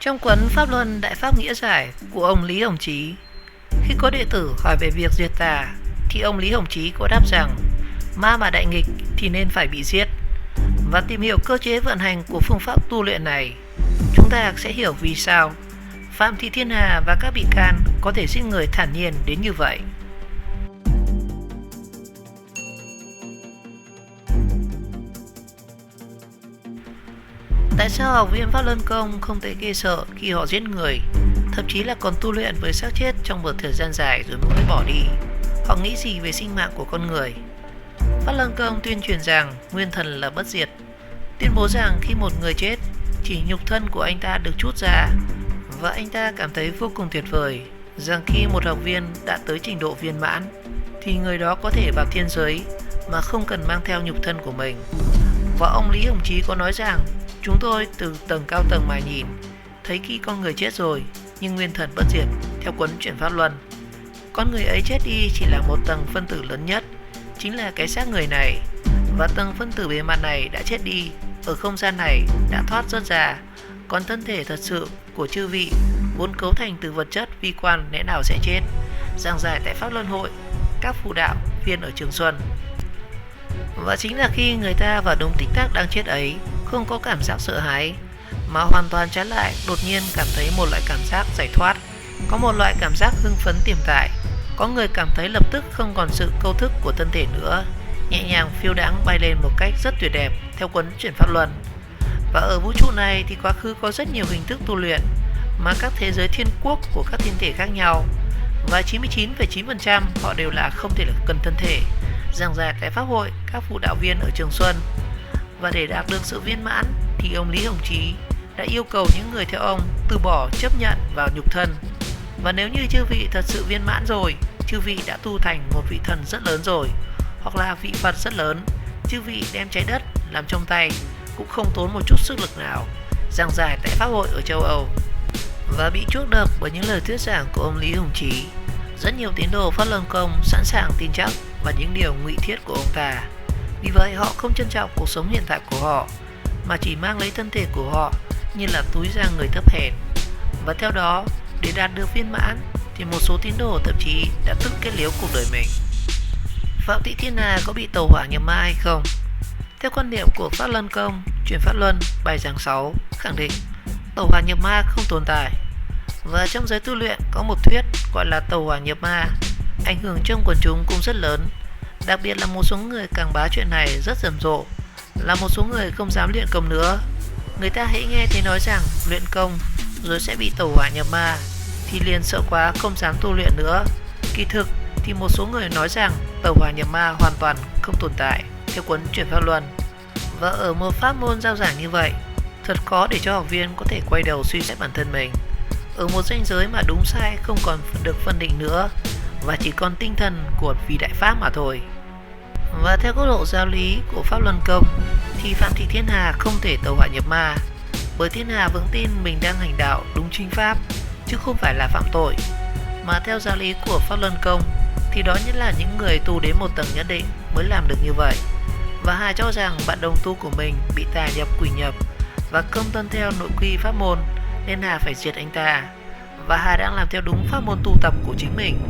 Trong cuốn Pháp Luân Đại Pháp Nghĩa Giải của ông Lý Hồng Chí, khi có đệ tử hỏi về việc diệt tà, thì ông Lý Hồng Chí có đáp rằng ma mà đại nghịch thì nên phải bị giết. Và tìm hiểu cơ chế vận hành của phương pháp tu luyện này, chúng ta sẽ hiểu vì sao Phạm Thị Thiên Hà và các bị can có thể giết người thản nhiên đến như vậy. Tại sao học viên Pháp Luân Công không thấy ghê sợ khi họ giết người, thậm chí là còn tu luyện với xác chết trong một thời gian dài rồi mới bỏ đi? Họ nghĩ gì về sinh mạng của con người? Pháp Luân Công tuyên truyền rằng nguyên thần là bất diệt, tuyên bố rằng khi một người chết, chỉ nhục thân của anh ta được trút ra, và anh ta cảm thấy vô cùng tuyệt vời rằng khi một học viên đã tới trình độ viên mãn, thì người đó có thể vào thiên giới mà không cần mang theo nhục thân của mình. Và ông Lý Hồng Chí có nói rằng chúng tôi từ tầng cao tầng mà nhìn, thấy khi con người chết rồi nhưng nguyên thần bất diệt. Theo cuốn Chuyển Pháp Luân, con người ấy chết đi chỉ là một tầng phân tử lớn nhất, chính là cái xác người này, và tầng phân tử bề mặt này đã chết đi, ở không gian này đã thoát rất ra. Còn thân thể thật sự của chư vị vốn cấu thành từ vật chất vi quan lẽ nào sẽ chết. Giảng giải tại Pháp Luân Hội các phụ đạo viên ở Trường Xuân. Và chính là khi người ta vào đúng tích tắc đang chết ấy, không có cảm giác sợ hãi, mà hoàn toàn trái lại, đột nhiên cảm thấy một loại cảm giác giải thoát, có một loại cảm giác hưng phấn tiềm tại. Có người cảm thấy lập tức không còn sự câu thức của thân thể nữa, nhẹ nhàng phiêu đãng bay lên một cách rất tuyệt đẹp. Theo cuốn Chuyển Pháp Luân. Và ở vũ trụ này thì quá khứ có rất nhiều hình thức tu luyện mà các thế giới thiên quốc của các thiên thể khác nhau, và 99,9% họ đều là không thể cần thân thể. Giảng giải tại Pháp hội các phụ đạo viên ở Trường Xuân. Và để đạt được sự viên mãn thì ông Lý Hồng Chí đã yêu cầu những người theo ông từ bỏ chấp nhận vào nhục thân. Và nếu như chư vị thật sự viên mãn rồi, chư vị đã tu thành một vị thần rất lớn rồi, hoặc là vị Phật rất lớn, chư vị đem trái đất làm trong tay cũng không tốn một chút sức lực nào. Giảng giải tại Pháp hội ở châu Âu. Và bị chuốc đập bởi những lời thuyết giảng của ông Lý Hồng Chí, rất nhiều tín đồ Pháp Luân Công sẵn sàng tin chắc vào những điều ngụy thiết của ông ta. Vì vậy họ không trân trọng cuộc sống hiện tại của họ, mà chỉ mang lấy thân thể của họ như là túi da người thấp hèn. Và theo đó, để đạt được viên mãn thì một số tín đồ thậm chí đã tự kết liễu cuộc đời mình. Phạm Thị Thiên Hà có bị tàu hỏa nhập ma hay không? Theo quan điểm của Pháp Luân Công, Chuyển Pháp Luân, bài giảng 6 khẳng định tàu hỏa nhập ma không tồn tại. Và trong giới tu luyện có một thuyết gọi là tàu hỏa nhập ma, ảnh hưởng trong quần chúng cũng rất lớn. Đặc biệt là một số người càng bá chuyện này rất rầm rộ, là một số người không dám luyện công nữa. Người ta hãy nghe thấy nói rằng luyện công rồi sẽ bị tàu hỏa nhập ma thì liền sợ quá không dám tu luyện nữa. Kỳ thực thì một số người nói rằng tàu hỏa nhập ma hoàn toàn không tồn tại theo cuốn Chuyển Pháp Luân. Và ở một pháp môn giao giảng như vậy, thật khó để cho học viên có thể quay đầu suy xét bản thân mình ở một ranh giới mà đúng sai không còn được phân định nữa, và chỉ còn tinh thần của vị đại pháp mà thôi. Và theo góc độ giáo lý của Pháp Luân Công thì Phạm Thị Thiên Hà không thể tàu hỏa nhập ma, bởi Thiên Hà vững tin mình đang hành đạo đúng chính pháp chứ không phải là phạm tội. Mà theo giáo lý của Pháp Luân Công thì đó nhất là những người tu đến một tầng nhất định mới làm được như vậy. Và Hà cho rằng bạn đồng tu của mình bị tà nhập quỷ nhập và không tuân theo nội quy pháp môn, nên Hà phải diệt anh ta. Và Hà đang làm theo đúng pháp môn tu tập của chính mình.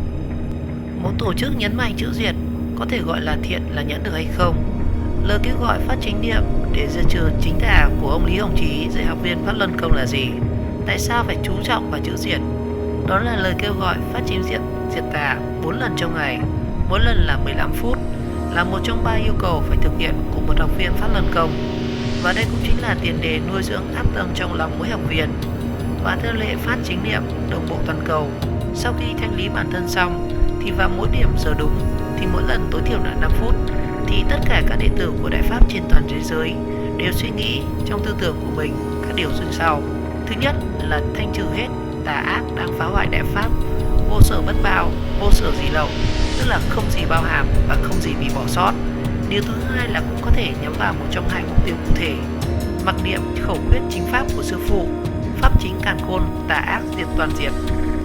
Một tổ chức nhấn mạnh chữ diệt có thể gọi là thiện là nhẫn được hay không? Lời kêu gọi phát chánh niệm để diệt trừ chính tà của ông Lý Hồng Chí dạy học viên Pháp Luân Công là gì? Tại sao phải chú trọng vào chữ diệt? Đó là lời kêu gọi phát chánh diệt tà 4 lần trong ngày, mỗi lần là 15 phút, là một trong 3 yêu cầu phải thực hiện của một học viên Pháp Luân Công. Và đây cũng chính là tiền đề nuôi dưỡng áp tâm trong lòng mỗi học viên. Và theo lệ phát chánh niệm đồng bộ toàn cầu, sau khi thanh lý bản thân xong thì vào mỗi điểm giờ đúng thì mỗi lần tối thiểu là 5 phút, thì tất cả các đệ tử của Đại Pháp trên toàn thế giới đều suy nghĩ trong tư tưởng của mình các điều như sau. Thứ nhất là thanh trừ hết tà ác đang phá hoại Đại Pháp, vô sở bất bao, vô sở gì lậu, tức là không gì bao hàm và không gì bị bỏ sót. Điều thứ hai là cũng có thể nhắm vào một trong hai mục tiêu cụ thể: mặc niệm khẩu quyết chính pháp của sư phụ, pháp chính càn khôn, tà ác diệt toàn diệt.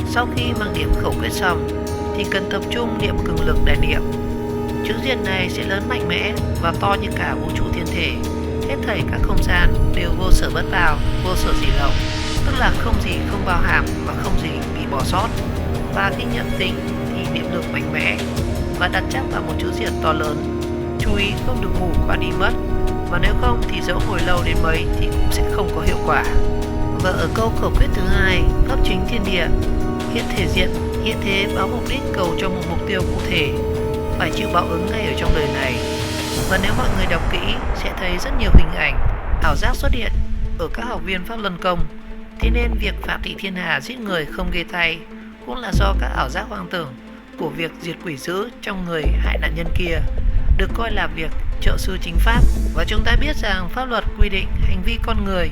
Sau khi mặc niệm khẩu quyết xong thì cần tập trung niệm cường lực để niệm. Chữ diệt này sẽ lớn mạnh mẽ và to như cả vũ trụ thiên thể. Hết thảy các không gian đều vô sở bất vào, vô sở gì lậu. tức là không gì không bao hàm và không gì bị bỏ sót. Và khi nhậm tính thì niệm lực mạnh mẽ và đặt chắc vào một chữ diệt to lớn. Chú ý không được ngủ và đi mất, và nếu không thì dẫu ngồi lâu đến mấy thì cũng sẽ không có hiệu quả. Và ở câu khẩu quyết thứ hai, pháp chính thiên địa, hiện thể diện, hiện thế báo mục đích cầu cho một mục tiêu cụ thể, phải chịu báo ứng ngay ở trong đời này. Và nếu mọi người đọc kỹ sẽ thấy rất nhiều hình ảnh, ảo giác xuất hiện ở các học viên Pháp Luân Công. Thế nên việc Phạm Thị Thiên Hà giết người không ghê tay cũng là do các ảo giác hoang tưởng của việc diệt quỷ dữ trong người hại nạn nhân kia, được coi là việc trợ sư chính pháp. Và chúng ta biết rằng pháp luật quy định hành vi con người,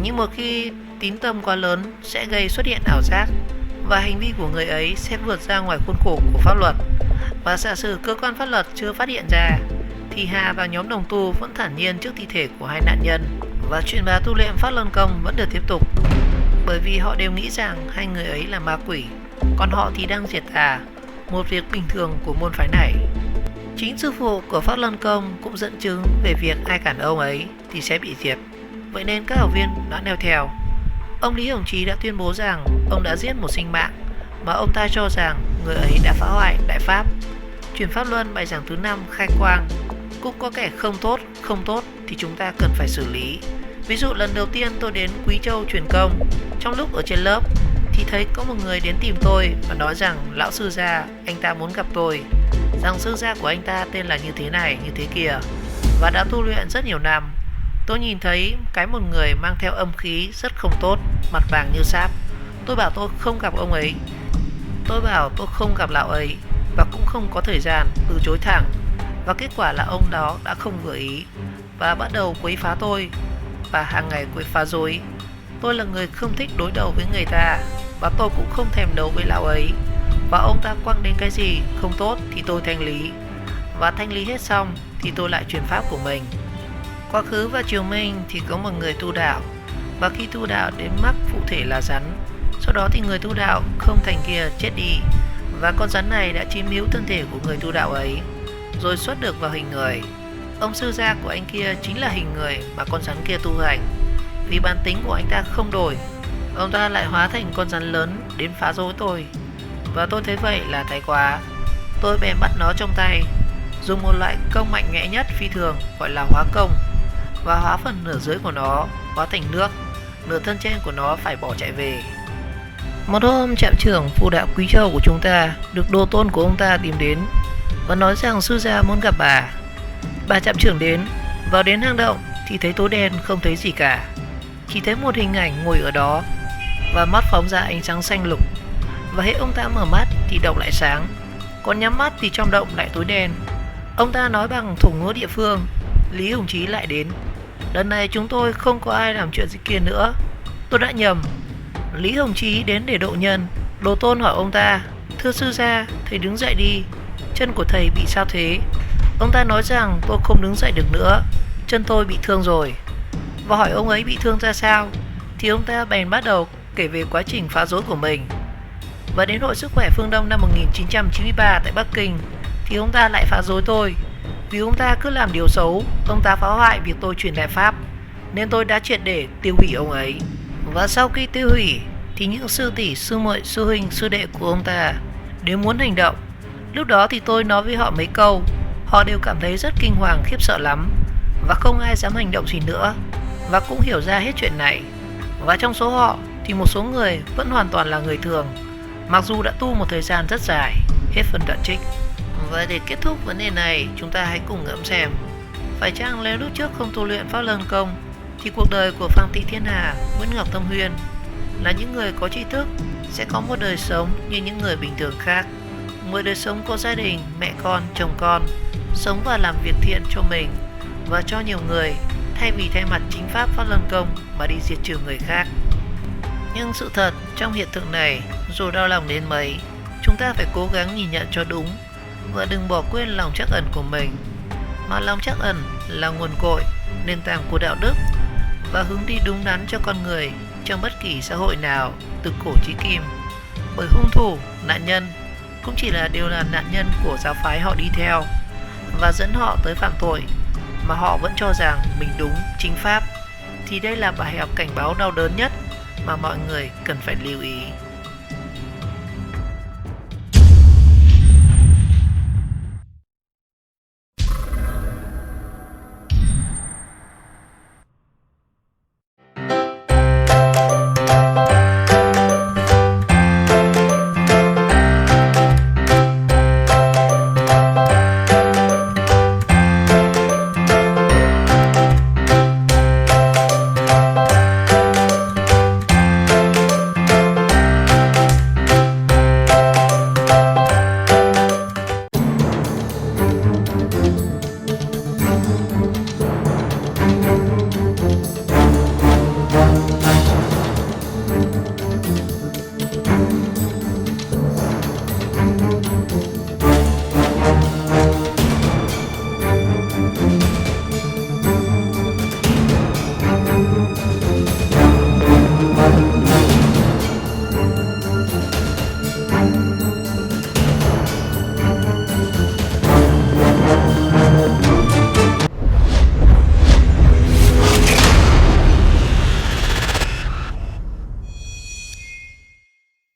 nhưng một khi tín tâm quá lớn sẽ gây xuất hiện ảo giác, và hành vi của người ấy sẽ vượt ra ngoài khuôn khổ của pháp luật. Và giả sử cơ quan pháp luật chưa phát hiện ra, thì Hà và nhóm đồng tu vẫn thản nhiên trước thi thể của hai nạn nhân, và truyền bá tu luyện Pháp Luân Công vẫn được tiếp tục, bởi vì họ đều nghĩ rằng hai người ấy là ma quỷ, còn họ thì đang diệt tà, một việc bình thường của môn phái này. Chính sư phụ của Pháp Luân Công cũng dẫn chứng về việc ai cản ông ấy thì sẽ bị diệt. Vậy nên các học viên đã nêu theo. Ông Lý Hồng Chí đã tuyên bố rằng ông đã giết một sinh mạng mà ông ta cho rằng người ấy đã phá hoại Đại Pháp. Truyền Pháp Luân bài giảng thứ 5 khai quang, cũng có kẻ không tốt thì chúng ta cần phải xử lý. Ví dụ lần đầu tiên tôi đến Quý Châu truyền công, trong lúc ở trên lớp thì thấy có một người đến tìm tôi và nói rằng lão sư gia, anh ta muốn gặp tôi, rằng sư gia của anh ta tên là như thế này, như thế kia, và đã tu luyện rất nhiều năm. Tôi nhìn thấy một người mang theo âm khí rất không tốt, mặt vàng như sáp. Tôi bảo tôi không gặp ông ấy. Tôi bảo tôi không gặp lão ấy và cũng không có thời gian, từ chối thẳng. Và kết quả là ông đó đã không vừa ý và bắt đầu quấy phá tôi, và hàng ngày quấy phá dối. Tôi là người không thích đối đầu với người ta, và tôi cũng không thèm đấu với lão ấy. Và ông ta quăng đến cái gì không tốt thì tôi thanh lý, và thanh lý hết xong thì tôi lại truyền pháp của mình. Quá khứ và triều Minh thì có một người tu đạo, và khi tu đạo đến mắc phụ thể là rắn. Sau đó thì người tu đạo không thành kia chết đi, và con rắn này đã chiếm hữu thân thể của người tu đạo ấy, rồi xuất được vào hình người. Ông sư gia của anh kia chính là hình người mà con rắn kia tu hành. Vì bản tính của anh ta không đổi, ông ta lại hóa thành con rắn lớn đến phá rối tôi. Và tôi thấy vậy là thái quá. Tôi bèn bắt nó trong tay, dùng một loại công mạnh mẽ nhất phi thường gọi là hóa công, và hóa phần nửa dưới của nó hóa thành nước, nửa thân trên của nó phải bỏ chạy về. Một hôm trạm trưởng phù đạo Quý Châu của chúng ta được đồ tôn của ông ta tìm đến và nói rằng sư gia muốn gặp bà. Bà trạm trưởng đến, vào đến hang động thì thấy tối đen không thấy gì cả, chỉ thấy một hình ảnh ngồi ở đó và mắt phóng ra ánh sáng xanh lục. Và hễ ông ta mở mắt thì động lại sáng, còn nhắm mắt thì trong động lại tối đen. Ông ta nói bằng thổ ngữ địa phương. Lý Hồng Chí lại đến. Lần này chúng tôi không có ai làm chuyện gì kia nữa. Tôi đã nhầm. Lý Hồng Chí đến để độ nhân. Đồ tôn hỏi ông ta: thưa sư gia, thầy đứng dậy đi, chân của thầy bị sao thế? Ông ta nói rằng tôi không đứng dậy được nữa, chân tôi bị thương rồi. Và hỏi ông ấy bị thương ra sao, thì ông ta bèn bắt đầu kể về quá trình phá rối của mình. Và đến Hội Sức khỏe Phương Đông năm 1993 tại Bắc Kinh thì ông ta lại phá rối tôi. Vì ông ta cứ làm điều xấu, ông ta phá hoại việc tôi truyền đại pháp, nên tôi đã triệt để tiêu hủy ông ấy. Và sau khi tiêu hủy thì những sư tỷ, sư muội, sư huynh, sư đệ của ông ta đều muốn hành động. Lúc đó thì tôi nói với họ mấy câu, họ đều cảm thấy rất kinh hoàng, khiếp sợ lắm, và không ai dám hành động gì nữa, và cũng hiểu ra hết chuyện này. Và trong số họ thì một số người vẫn hoàn toàn là người thường, mặc dù đã tu một thời gian rất dài. Hết phần đoạn trích. Và để kết thúc vấn đề này, chúng ta hãy cùng ngẫm xem, phải chăng nếu lúc trước không tu luyện Pháp Luân Công thì cuộc đời của Phạm Thị Thiên Hà, Nguyễn Ngọc Tâm Huyên là những người có tri thức sẽ có một đời sống như những người bình thường khác, một đời sống có gia đình, mẹ con, chồng con, sống và làm việc thiện cho mình và cho nhiều người, thay vì thay mặt chính pháp Pháp Luân Công mà đi diệt trừ người khác. Nhưng sự thật trong hiện tượng này, dù đau lòng đến mấy, chúng ta phải cố gắng nhìn nhận cho đúng và đừng bỏ quên lòng trắc ẩn của mình. Mà lòng trắc ẩn là nguồn cội, nền tảng của đạo đức và hướng đi đúng đắn cho con người trong bất kỳ xã hội nào từ cổ chí kim. Bởi hung thủ, nạn nhân cũng chỉ đều là nạn nhân của giáo phái họ đi theo và dẫn họ tới phạm tội, mà họ vẫn cho rằng mình đúng chính pháp. Thì đây là bài học cảnh báo đau đớn nhất mà mọi người cần phải lưu ý.